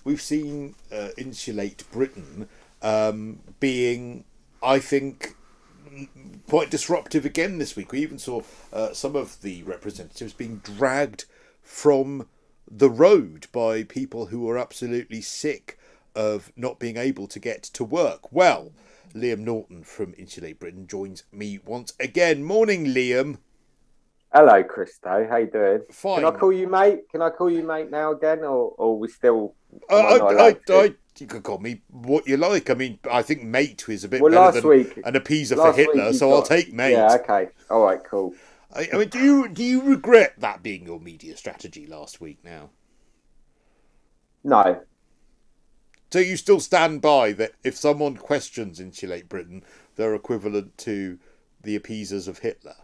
we've seen Insulate Britain being, I think, quite disruptive again this week. We even saw some of the representatives being dragged from the road by people who were absolutely sick of not being able to get to work. Well, Liam Norton from Insulate Britain joins me once again. Morning, Liam. Hello, Cristo. How you doing? Fine. Can I call you mate? Can I call you mate now again, or we still? You can call me what you like. I mean, I think mate is a bit better than an appeaser for Hitler, so I'll take mate. Yeah, okay. All right, cool. I mean, do you regret that being your media strategy last week now? No. So you still stand by that if someone questions Insulate Britain, they're equivalent to the appeasers of Hitler?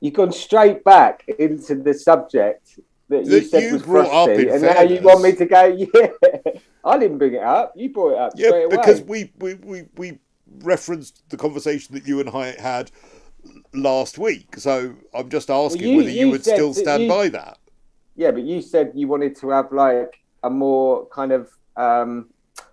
You've gone straight back into the subject that you said was frosty, and now you want me to go, yeah. I didn't bring it up. You brought it up straight away. Because we referenced the conversation that you and I had last week. So I'm just asking whether you would still stand by that. Yeah, but you said you wanted to have like a more kind of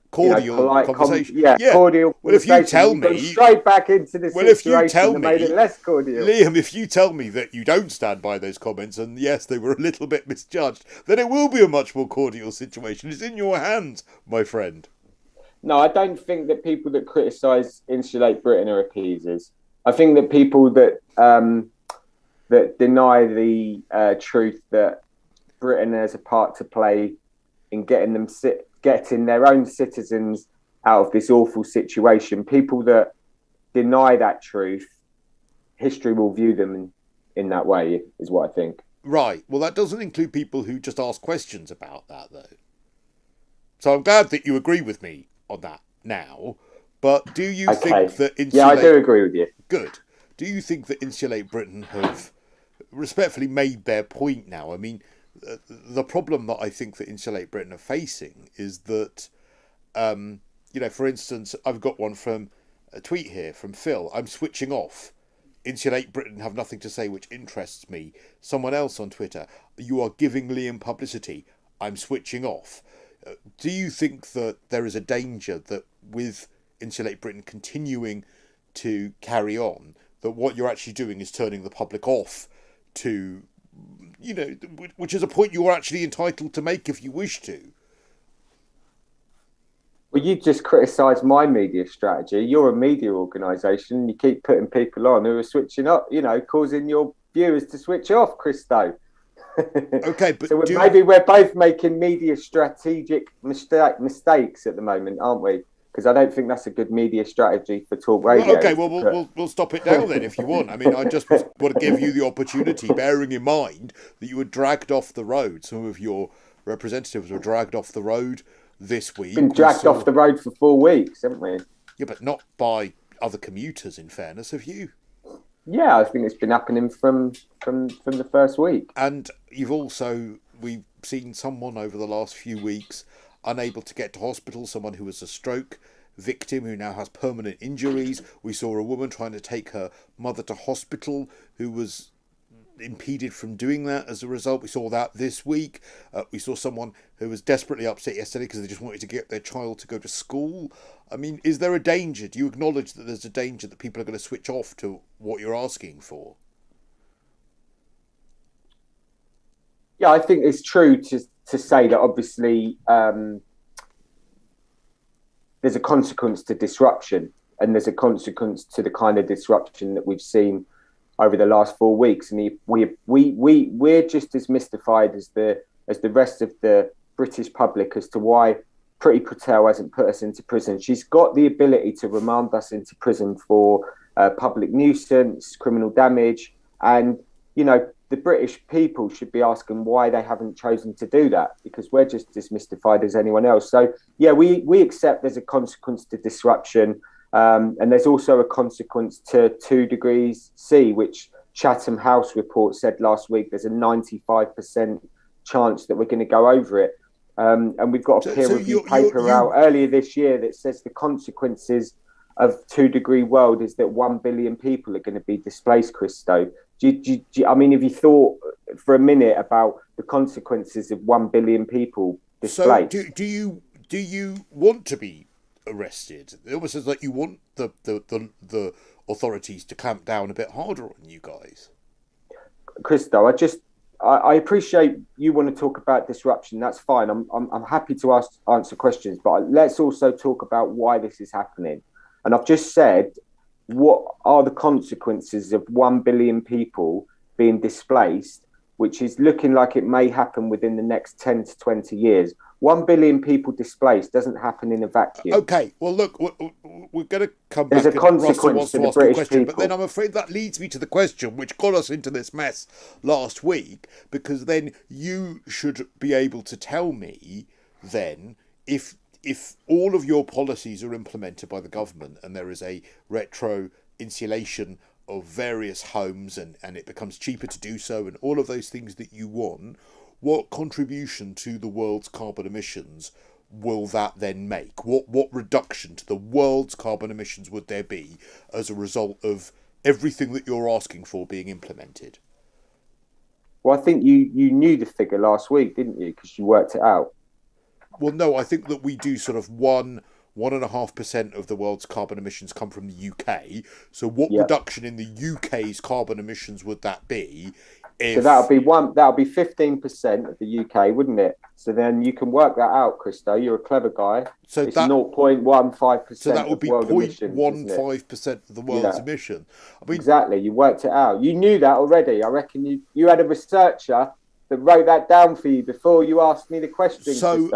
cordial conversation. Cordial. Well, if you tell me straight back into this situation that made it less cordial. Liam, if you tell me that you don't stand by those comments, and yes, they were a little bit misjudged, then it will be a much more cordial situation. It's in your hands, my friend. No, I don't think that people that criticise Insulate Britain are appeasers. I think that people that that deny the truth that Britain has a part to play in getting their own citizens out of this awful situation. People that deny that truth, history will view them in that way, is what I think. Right. Well, that doesn't include people who just ask questions about that, though. So I'm glad that you agree with me on that now. But do you think that Insulate... Yeah, I do agree with you. Good. Do you think that Insulate Britain have respectfully made their point now? I mean, the problem that I think that Insulate Britain are facing is that, for instance, I've got one from a tweet here from Phil. I'm switching off. Insulate Britain have nothing to say which interests me. Someone else on Twitter, you are giving Liam publicity. I'm switching off. Do you think that there is a danger that with Insulate Britain continuing to carry on, that what you're actually doing is turning the public off to... which is a point you're actually entitled to make if you wish to. Well, you just criticised my media strategy. You're a media organisation. You keep putting people on who are switching up, causing your viewers to switch off, Cristo. Okay, but so maybe we're both making media strategic mistakes at the moment, aren't we? Because I don't think that's a good media strategy for TalkRadio. Well, okay, we'll stop it now then if you want. I mean, I just want to give you the opportunity, bearing in mind that you were dragged off the road. Some of your representatives were dragged off the road this week. Been dragged off the road for 4 weeks, haven't we? Yeah, but not by other commuters, in fairness, have you? Yeah, I think it's been happening from the first week. And we've seen someone over the last few weeks unable to get to hospital, someone who was a stroke victim who now has permanent injuries. We saw a woman trying to take her mother to hospital who was impeded from doing that as a result. We saw that this week. We saw someone who was desperately upset yesterday because they just wanted to get their child to go to school. I mean, is there a danger? Do you acknowledge that there's a danger that people are going to switch off to what you're asking for? Yeah, I think it's true to say that obviously there's a consequence to disruption, and there's a consequence to the kind of disruption that we've seen over the last 4 weeks. And we're just as mystified as the rest of the British public as to why Priti Patel hasn't put us into prison. She's got the ability to remand us into prison for public nuisance, criminal damage, and the British people should be asking why they haven't chosen to do that, because we're just as mystified as anyone else. So, yeah, we accept there's a consequence to disruption, and there's also a consequence to 2 degrees C, which Chatham House report said last week there's a 95% chance that we're going to go over it. And we've got a peer-reviewed paper out earlier this year that says the consequences of 2 degree world is that 1 billion people are going to be displaced, Cristo. I mean, if you thought for a minute about the consequences of 1 billion people displaced. So do you want to be arrested? It almost says like you want the authorities to clamp down a bit harder on you guys. Cristo, I appreciate you want to talk about disruption. That's fine. I'm happy to answer questions, but let's also talk about why this is happening. And I've just said, what are the consequences of 1 billion people being displaced, which is looking like it may happen within the next 10 to 20 years. 1 billion people displaced doesn't happen in a vacuum. Okay, well, look, we're going to come back. There's a consequence to the British people. But then I'm afraid that leads me to the question, which got us into this mess last week, because then you should be able to tell me then if all of your policies are implemented by the government and there is a retro insulation of various homes and it becomes cheaper to do so and all of those things that you want, what contribution to the world's carbon emissions will that then make? What reduction to the world's carbon emissions would there be as a result of everything that you're asking for being implemented? Well, I think you knew the figure last week, didn't you? Because you worked it out. Well, no, I think that we do sort of 1.5% of the world's carbon emissions come from the UK. So what reduction in the UK's carbon emissions would that be? So that'll be 15% of the UK, wouldn't it? So then you can work that out, Cristo. You're a clever guy. So it's 0.15%. So that would be 0.15% of the world's emission. I mean, exactly. You worked it out. You knew that already. I reckon you had a researcher that wrote that down for you before you asked me the question. So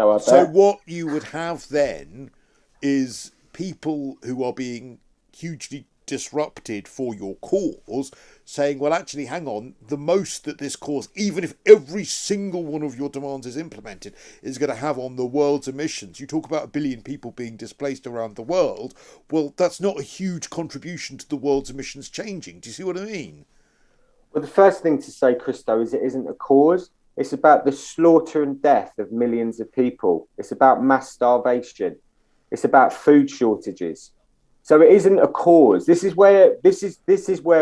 what you would have then is people who are being hugely disrupted for your cause saying, well, actually, hang on, the most that this cause, even if every single one of your demands is implemented, is going to have on the world's emissions. You talk about 1 billion people being displaced around the world. Well, that's not a huge contribution to the world's emissions changing. Do you see what I mean? Well, the first thing to say, Cristo, is it isn't a cause. It's about the slaughter and death of millions of people. It's about mass starvation. It's about food shortages. So it isn't a cause. This is where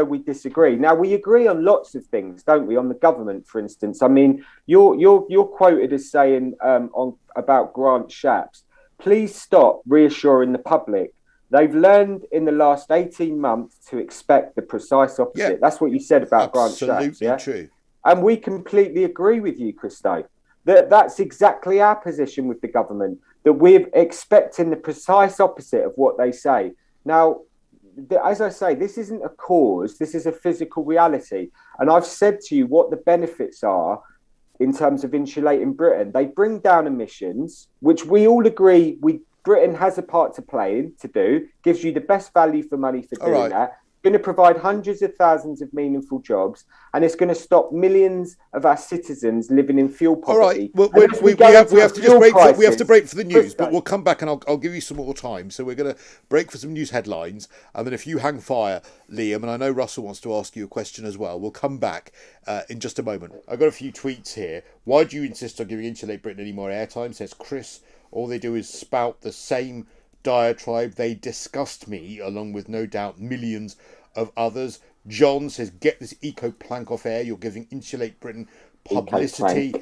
we disagree. Now, we agree on lots of things, don't we? On the government, for instance. I mean, you're quoted as saying about Grant Shapps, please stop reassuring the public. They've learned in the last 18 months to expect the precise opposite. Yeah, that's what you said about Grant Shapps. Absolutely true. And we completely agree with you, Cristo. That's exactly our position with the government, that we're expecting the precise opposite of what they say. Now, as I say, this isn't a cause, this is a physical reality. And I've said to you what the benefits are in terms of insulating Britain. They bring down emissions, which we all agree Britain has a part to play in, to do, gives you the best value for money for doing that. Going to provide hundreds of thousands of meaningful jobs, and it's going to stop millions of our citizens living in fuel poverty. All right, we have to just break. We have to break for the news, but we'll come back and I'll give you some more time. So we're going to break for some news headlines, and then if you hang fire, Liam, and I know Russell wants to ask you a question as well. We'll come back in just a moment. I've got a few tweets here. Why do you insist on giving Insulate Britain any more airtime? Says Chris. All they do is spout the same diatribe. They disgust me, along with no doubt millions of others. John says, get this eco plank off air. You're giving Insulate Britain publicity.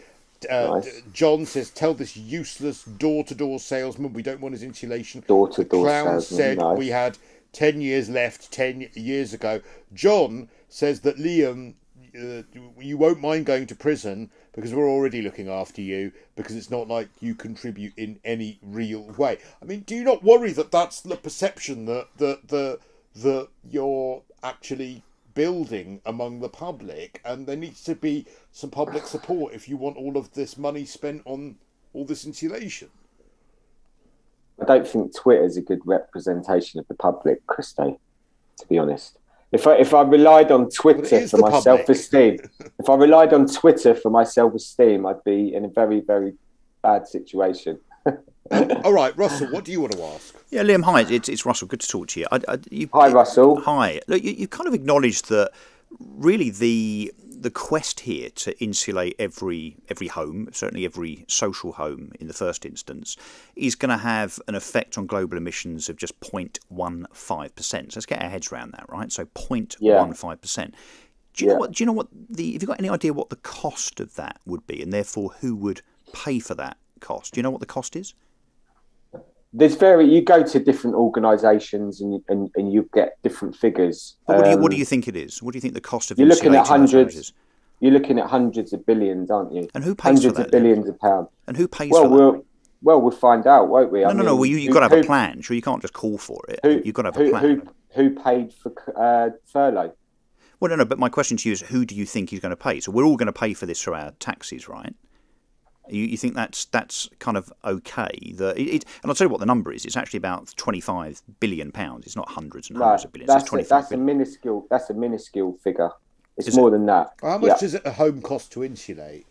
Nice. John says, tell this useless door-to-door salesman we don't want his insulation. Door-to-door salesman said nice. We had 10 years left 10 years ago. John says that Liam, you won't mind going to prison because we're already looking after you, because it's not like you contribute in any real way. I mean, do you not worry that that's the perception that you're actually building among the public, and there needs to be some public support if you want all of this money spent on all this insulation? I don't think Twitter's a good representation of the public, Cristo, to be honest. If I relied on Twitter for my self-esteem, I'd be in a very, very bad situation. All right, Russell, what do you want to ask? Yeah, Liam, hi, it's Russell. Good to talk to you. Hi, Russell. Hi. Look, you kind of acknowledged that really the quest here to insulate every home, certainly every social home in the first instance, is going to have an effect on global emissions of just 0.15%. So let's get our heads around that, right? So 0.15%. Do you know what? Have you got any idea what the cost of that would be, and therefore who would pay for that cost? Do you know what the cost is? You go to different organisations and you get different figures. But what do you think it is? What do you think the cost of you're looking at hundreds is? You're looking at hundreds of billions, aren't you? And who pays for that? Hundreds of billions of pounds. And who pays for that? Well, we'll find out, won't we? No. Well, you've got to have a plan. Sure, you can't just call for it. You've got to have a plan. Who paid for furlough? Well, no. But my question to you is, who do you think is going to pay? So we're all going to pay for this through our taxes, right? You think that's kind of okay? And I'll tell you what the number is. It's actually about £25 billion. It's not hundreds and hundreds of billions. It's 25 billion. That's a minuscule figure. It's more than that. How much does it a home cost to insulate?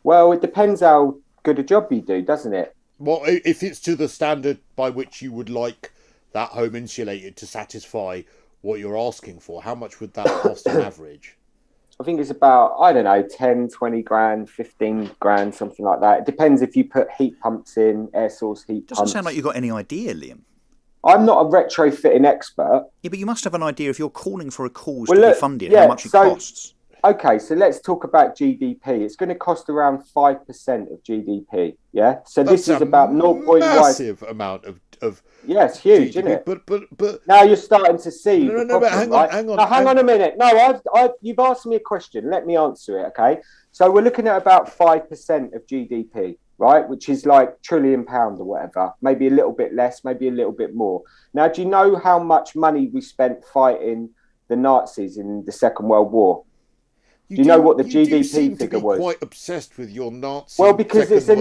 Well, it depends how good a job you do, doesn't it? Well, if it's to the standard by which you would like that home insulated to satisfy what you're asking for, how much would that cost on average? I think it's about, I don't know, 10, 20 grand, 15 grand, something like that. It depends if you put heat pumps in, air source heat pumps. Doesn't sound like you've got any idea, Liam. I'm not a retrofitting expert. Yeah, but you must have an idea if you're calling for a cause to be funded, how much it costs. Okay, so let's talk about GDP. It's going to cost around 5% of GDP, yeah? So this is about 0.1... massive amount of yeah, it's huge, GDP, isn't it? But now you're starting to see... But hang on. Now, hang on a minute. No, you've asked me a question. Let me answer it, okay? So we're looking at about 5% of GDP, right? Which is like £1 trillion or whatever. Maybe a little bit less, maybe a little bit more. Now, do you know how much money we spent fighting the Nazis in the Second World War? Do you know what the GDP figure was? Quite obsessed with your Nazi. Well, because it's an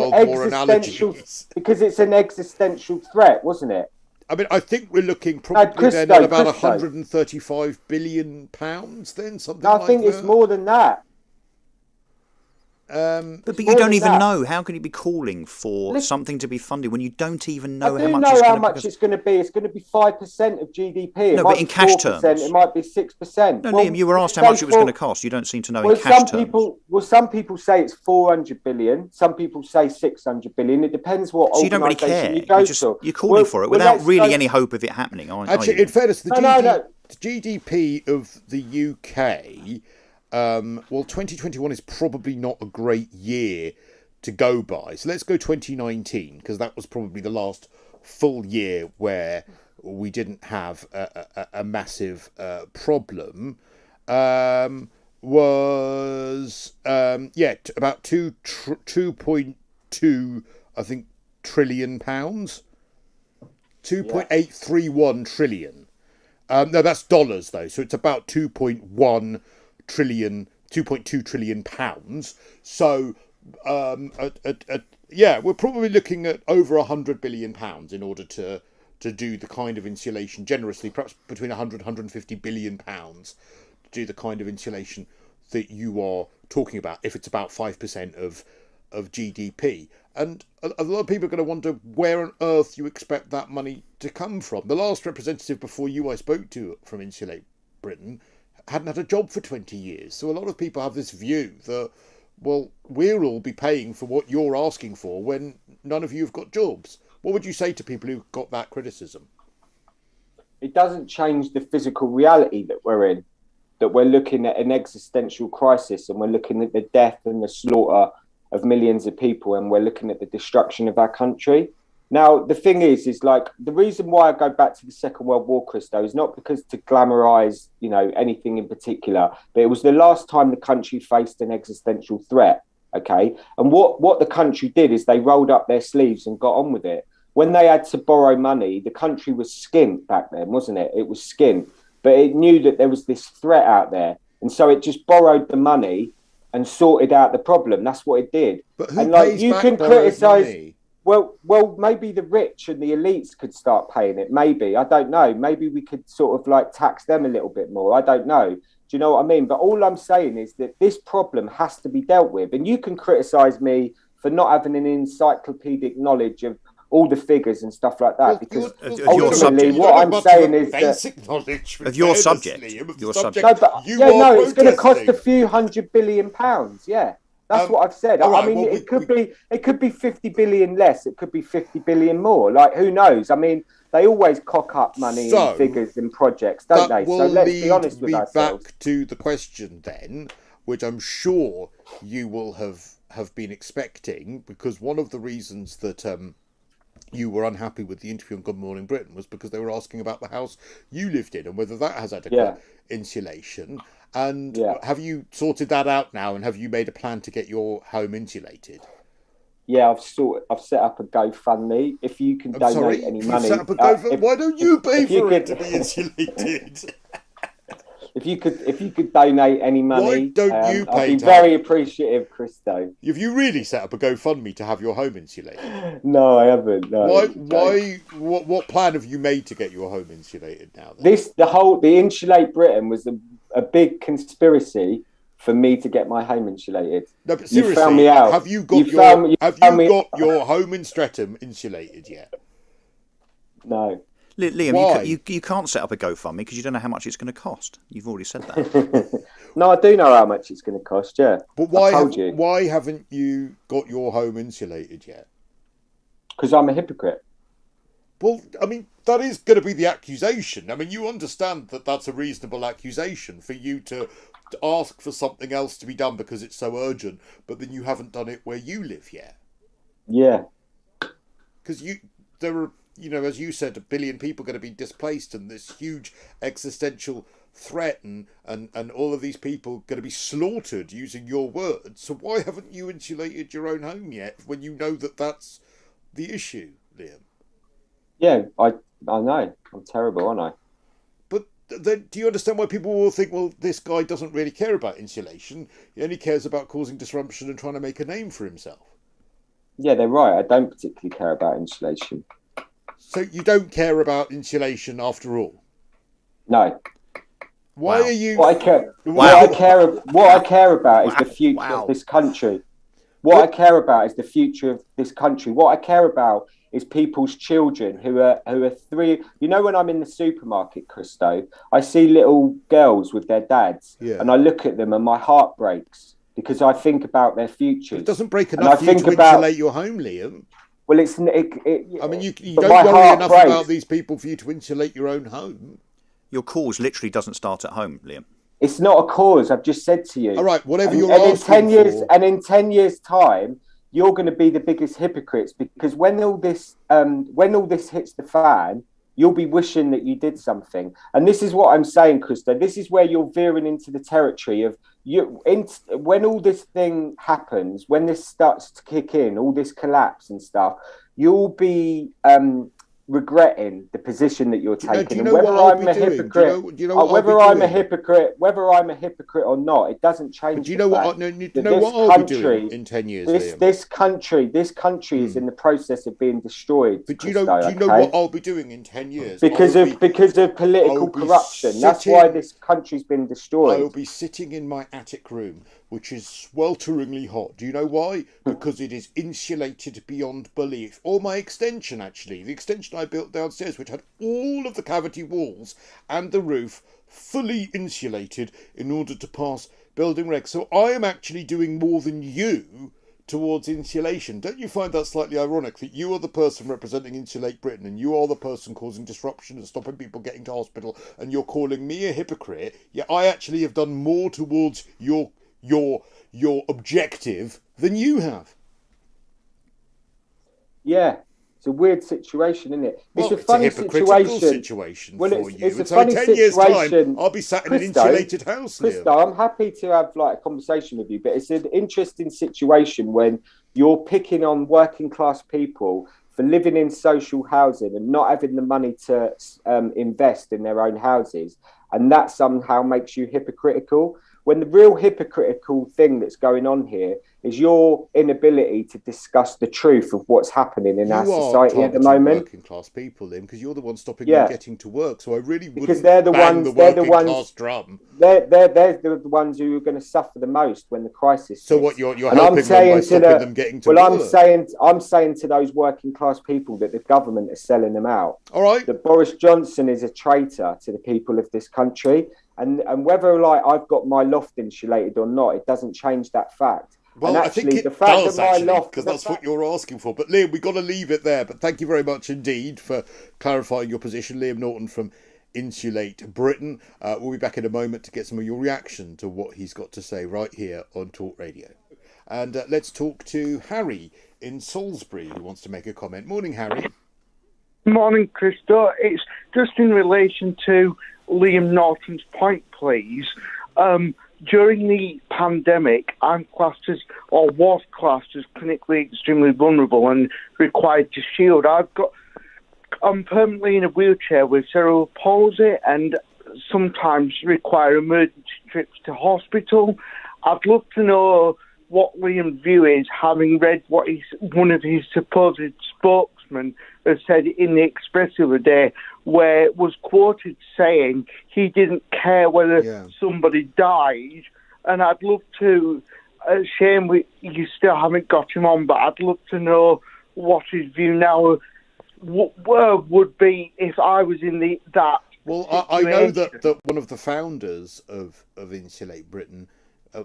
existential threat, wasn't it? I mean, I think we're looking probably then at about £135 billion. Then something. No, I think it's more than that. But you don't even know. How can you be calling for something to be funded when you don't even know how much? I do know how much it's going to be. It's going to be 5% of GDP. No, but in cash terms, it might be 6%. No, Liam, you were asked how much it was going to cost. You don't seem to know in cash terms. Some people say it's 400 billion. Some people say 600 billion. It depends what. So you don't really care. You're calling for it without really any hope of it happening. Actually, in fairness, the GDP of the UK. 2021 is probably not a great year to go by. So let's go 2019, because that was probably the last full year where we didn't have a massive problem. Was about 2.2, I think, trillion pounds. 2.831 trillion. No, that's dollars though. So it's about 2.2 trillion pounds. So we're probably looking at over 100 billion pounds in order to do the kind of insulation generously, perhaps between 150 billion pounds to do the kind of insulation that you are talking about, if it's about 5% of GDP. And a lot of people are going to wonder where on earth you expect that money to come from. The last representative before you I spoke to from Insulate Britain hadn't had a job for 20 years. So a lot of people have this view that, well, we'll all be paying for what you're asking for when none of you have got jobs. What would you say to people who got that criticism? It doesn't change the physical reality that we're in, that we're looking at an existential crisis, and we're looking at the death and the slaughter of millions of people, and we're looking at the destruction of our country. Now, the thing is like, the reason why I go back to the Second World War, Cristo, is not because to glamorise, anything in particular, but it was the last time the country faced an existential threat, okay? And what the country did is they rolled up their sleeves and got on with it. When they had to borrow money, the country was skint back then, wasn't it? It was skint. But it knew that there was this threat out there. And so it just borrowed the money and sorted out the problem. That's what it did. But who pays back borrowed money? Well, maybe the rich and the elites could start paying it. Maybe, I don't know. Maybe we could sort of like tax them a little bit more. I don't know. Do you know what I mean? But all I'm saying is that this problem has to be dealt with. And you can criticise me for not having an encyclopedic knowledge of all the figures and stuff like that. Because ultimately, what I'm saying is basic knowledge of your subject. It's going to cost a few £100 billion. Yeah. That's what I've said. Right, it could be 50 billion less. It could be 50 billion more. Like, who knows? I mean, they always cock up money and figures and projects, don't they? So let's be honest with ourselves. Back to the question then, which I'm sure you will have been expecting, because one of the reasons that you were unhappy with the interview on Good Morning Britain was because they were asking about the house you lived in and whether that has adequate insulation. And have you sorted that out now, and have you made a plan to get your home insulated? Yeah, I've set up a GoFundMe. If you can donate any money, set up a GoFundMe. Why don't you pay for it to be insulated? If you could donate any money, why don't you pay? I'd be very appreciative, Cristo. Have you really set up a GoFundMe to have your home insulated? No, I haven't. No. Why? What plan have you made to get your home insulated now? Then? The Insulate Britain was a big conspiracy for me to get my home insulated. No, but seriously, you found me out. Have you got your home in Streatham insulated yet? No. Liam, you can't set up a GoFundMe because you don't know how much it's going to cost. You've already said that. No, I do know how much it's going to cost, yeah. But why haven't you got your home insulated yet? Because I'm a hypocrite. Well, I mean, that is going to be the accusation. I mean, you understand that that's a reasonable accusation for you to ask for something else to be done because it's so urgent, but then you haven't done it where you live yet. Yeah. Because there are, as you said, 1 billion people going to be displaced, and this huge existential threat, and all of these people going to be slaughtered, using your words. So why haven't you insulated your own home yet when you know that that's the issue, Liam? Yeah, I know. I'm terrible, aren't I? But then, do you understand why people will think, well, this guy doesn't really care about insulation. He only cares about causing disruption and trying to make a name for himself. Yeah, they're right. I don't particularly care about insulation. So you don't care about insulation after all? No. Why are you? What I care about is the future of this country. What I care about is the future of this country. What I care about is people's children who are 3. When I'm in the supermarket, Cristo, I see little girls with their dads, and I look at them and my heart breaks because I think about their futures. But it doesn't break enough for you to insulate your home, Liam. Well, I mean, you don't worry enough about these people for you to insulate your own home. Your cause literally doesn't start at home, Liam. It's not a cause. I've just said to you. All right, whatever you're asking for. And in 10 years' time, you're going to be the biggest hypocrites, because when all this hits the fan, you'll be wishing that you did something. And this is what I'm saying, Cristo. This is where you're veering into the territory of when all this thing happens, when this starts to kick in, all this collapse and stuff, you'll be regretting the position that you're taking. And whether I'm a hypocrite, whether I'm a hypocrite or not, it doesn't change. But do you know what? I'll be doing in 10 years? This country is in the process of being destroyed. But do you know what I'll be doing in 10 years? Because of political corruption. That's why this country's been destroyed. I will be sitting in my attic room, which is swelteringly hot. Do you know why? Because it is insulated beyond belief. Or my extension, actually. The extension I built downstairs, which had all of the cavity walls and the roof fully insulated in order to pass building regs. So I am actually doing more than you towards insulation. Don't you find that slightly ironic that you are the person representing Insulate Britain and you are the person causing disruption and stopping people getting to hospital, and you're calling me a hypocrite? Yet I actually have done more towards your objective than you have. Yeah, it's a weird situation, isn't it? It's a funny situation for you. It's a funny 10 years' situation. Time, I'll be sat in an insulated house. Cristo, I'm happy to have a conversation with you, but it's an interesting situation when you're picking on working class people for living in social housing and not having the money to invest in their own houses, and that somehow makes you hypocritical. When the real hypocritical thing that's going on here is your inability to discuss the truth of what's happening in our society at the moment. Working class people, Liam, because you're the one stopping them getting to work. So I really wouldn't they're the bang ones, the working class drum. They're the ones who are going to suffer the most when the crisis. So what you're helping them by stopping them getting to work? I'm saying to those working class people that the government is selling them out. All right. That Boris Johnson is a traitor to the people of this country, and whether I've got my loft insulated or not, it doesn't change that fact. Well, and I think actually, it the fact does, that my actually, loft, because that's what you're asking for. But Liam, we've got to leave it there. But thank you very much indeed for clarifying your position. Liam Norton from Insulate Britain. We'll be back in a moment to get some of your reaction to what he's got to say right here on Talk Radio. And let's talk to Harry in Salisbury, who wants to make a comment. Morning, Harry. Morning, Cristo. It's just in relation to Liam Norton's point, please. During the pandemic, I'm classed as, or was classed as, clinically extremely vulnerable and required to shield. I'm permanently in a wheelchair with cerebral palsy and sometimes require emergency trips to hospital. I'd love to know what Liam's view is, having read what one of his supposed spokesmen has said in the Express the other day, where it was quoted saying he didn't care whether somebody died. And I'd love to, shame you still haven't got him on, but I'd love to know what his view now would be if I was in that. Well, I know that one of the founders of Insulate Britain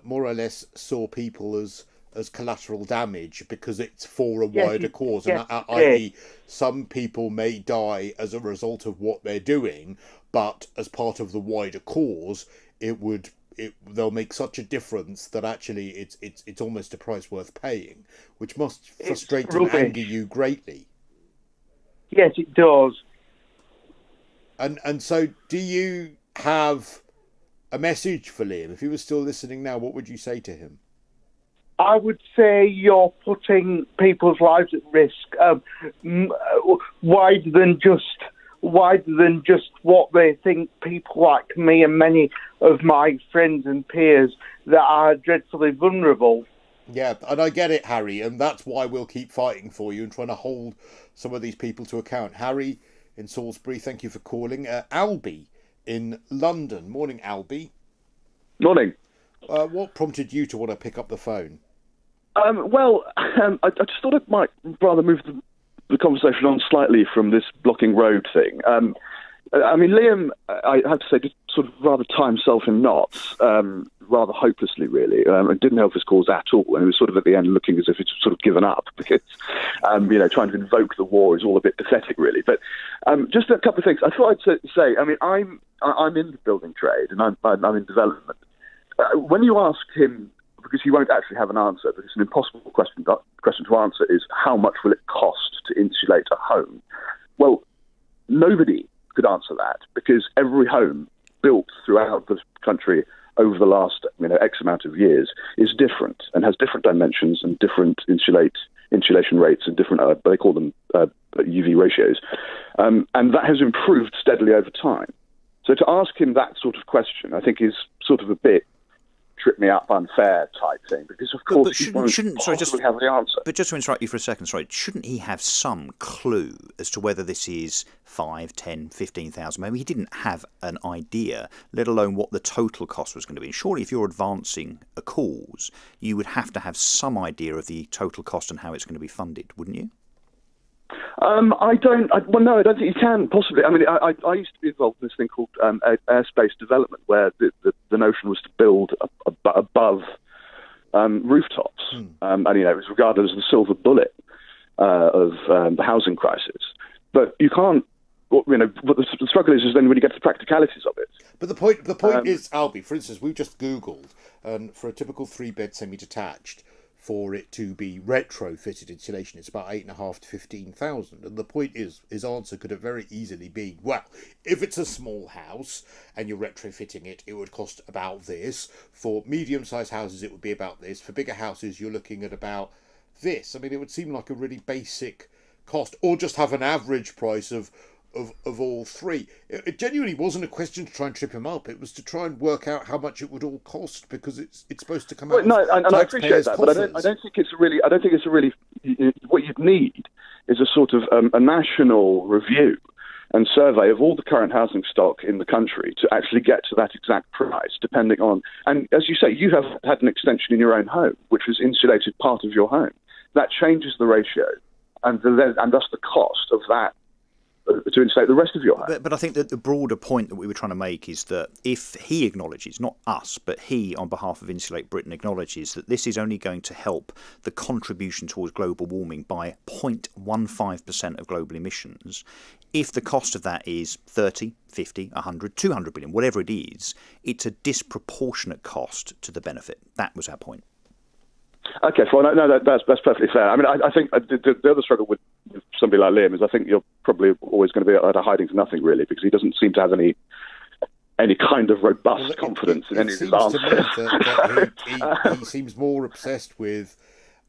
more or less saw people as collateral damage because it's for a wider cause, and i.e. some people may die as a result of what they're doing, but as part of the wider cause, they'll make such a difference that actually it's almost a price worth paying, which must frustrate and anger you greatly. Yes, it does. And so, do you have a message for Liam? If he was still listening now, what would you say to him? I would say you're putting people's lives at risk, wider than just what they think. People like me and many of my friends and peers that are dreadfully vulnerable. Yeah, and I get it, Harry, and that's why we'll keep fighting for you and trying to hold some of these people to account. Harry in Salisbury, thank you for calling. Albie in London. Morning, Albie. Morning. What prompted you to want to pick up the phone? I just thought I might rather move the conversation on slightly from this blocking road thing. Liam, I have to say, did sort of rather tie himself in knots, rather hopelessly, really. It didn't help his cause at all, and he was sort of at the end looking as if he'd sort of given up, because, trying to invoke the war is all a bit pathetic, really. But just a couple of things. I thought I'd say, I'm in the building trade, and I'm in development. When you ask him, because he won't actually have an answer, but it's an impossible question to answer, is how much will it cost to insulate a home? Well, nobody could answer that, because every home built throughout the country over the last X amount of years is different and has different dimensions and different insulation rates and different, they call them UV ratios. And that has improved steadily over time. So to ask him that sort of question, I think, is sort of a bit trip me up unfair type thing, because of course he won't possibly have the answer. But just to interrupt you for a second, shouldn't he have some clue as to whether this is 5, 10, 15,000? Maybe he didn't have an idea, let alone what the total cost was going to be. Surely if you're advancing a cause, you would have to have some idea of the total cost and how it's going to be funded, wouldn't you? I don't think you can possibly. I used to be involved in this thing called airspace development, where the notion was to build above rooftops, and it was regarded as the silver bullet of the housing crisis. But you can't. What the struggle is then when you get to the practicalities of it. But the point is, Albie, for instance, we've just Googled, and for a typical 3-bed semi-detached, for it to be retrofitted insulation, it's about 8,500 to 15,000. And the point is, his answer could have very easily been, well, if it's a small house and you're retrofitting it, it would cost about this. For medium-sized houses, it would be about this. For bigger houses, you're looking at about this. It would seem like a really basic cost, or just have an average price of all three. It genuinely wasn't a question to try and trip him up. It was to try and work out how much it would all cost, because it's supposed to come out. No, and I appreciate that, but I don't think it's a really. What you'd need is a sort of a national review and survey of all the current housing stock in the country to actually get to that exact price, depending on. And as you say, you have had an extension in your own home, which has insulated part of your home. That changes the ratio, and thus the cost of that to insulate the rest of your home. But I think that the broader point that we were trying to make is that if he acknowledges, not us, but he on behalf of Insulate Britain acknowledges that this is only going to help the contribution towards global warming by 0.15% of global emissions, if the cost of that is 30, 50, 100, 200 billion, whatever it is, it's a disproportionate cost to the benefit. That was our point. Okay, well, no, that's perfectly fair. I mean, I think the other struggle with somebody like Liam is I think you're probably always going to be at a hiding to nothing, really, because he doesn't seem to have any kind of robust confidence in any of his answers. He seems more obsessed with,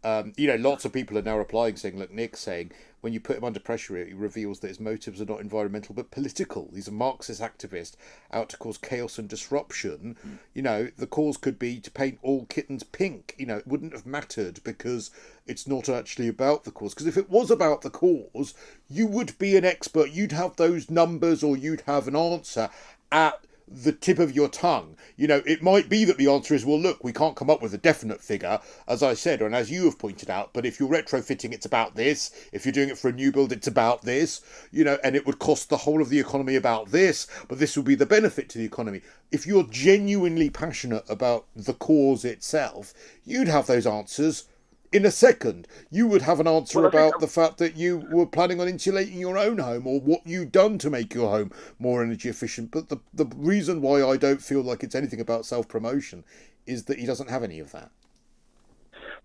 lots of people are now replying saying, look, Nick's saying, when you put him under pressure, it reveals that his motives are not environmental but political. He's a Marxist activist out to cause chaos and disruption. The cause could be to paint all kittens pink. It wouldn't have mattered because it's not actually about the cause. Because if it was about the cause, you would be an expert. You'd have those numbers or you'd have an answer at the tip of your tongue. It might be that the answer is, well, look, we can't come up with a definite figure, as I said, and as you have pointed out, but if you're retrofitting, it's about this. If you're doing it for a new build, it's about this, and it would cost the whole of the economy about this, but this would be the benefit to the economy. If you're genuinely passionate about the cause itself, you'd have those answers in a second. You would have an answer about the fact that you were planning on insulating your own home or what you've done to make your home more energy efficient. But the reason why I don't feel like it's anything about self-promotion is that he doesn't have any of that.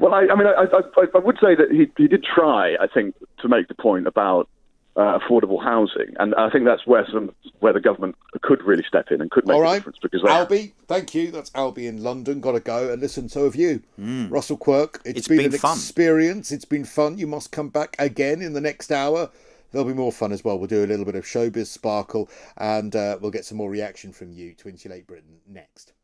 Well, I would say that he did try, I think, to make the point about affordable housing, and I think that's where the government could really step in and could make a difference. Because Albie, thank you. That's Albie in London. Got to go. And listen, so have you, Russell Quirk. It's been an fun experience. It's been fun. You must come back again in the next hour. There'll be more fun as well. We'll do a little bit of showbiz sparkle, and we'll get some more reaction from you to Insulate Britain next.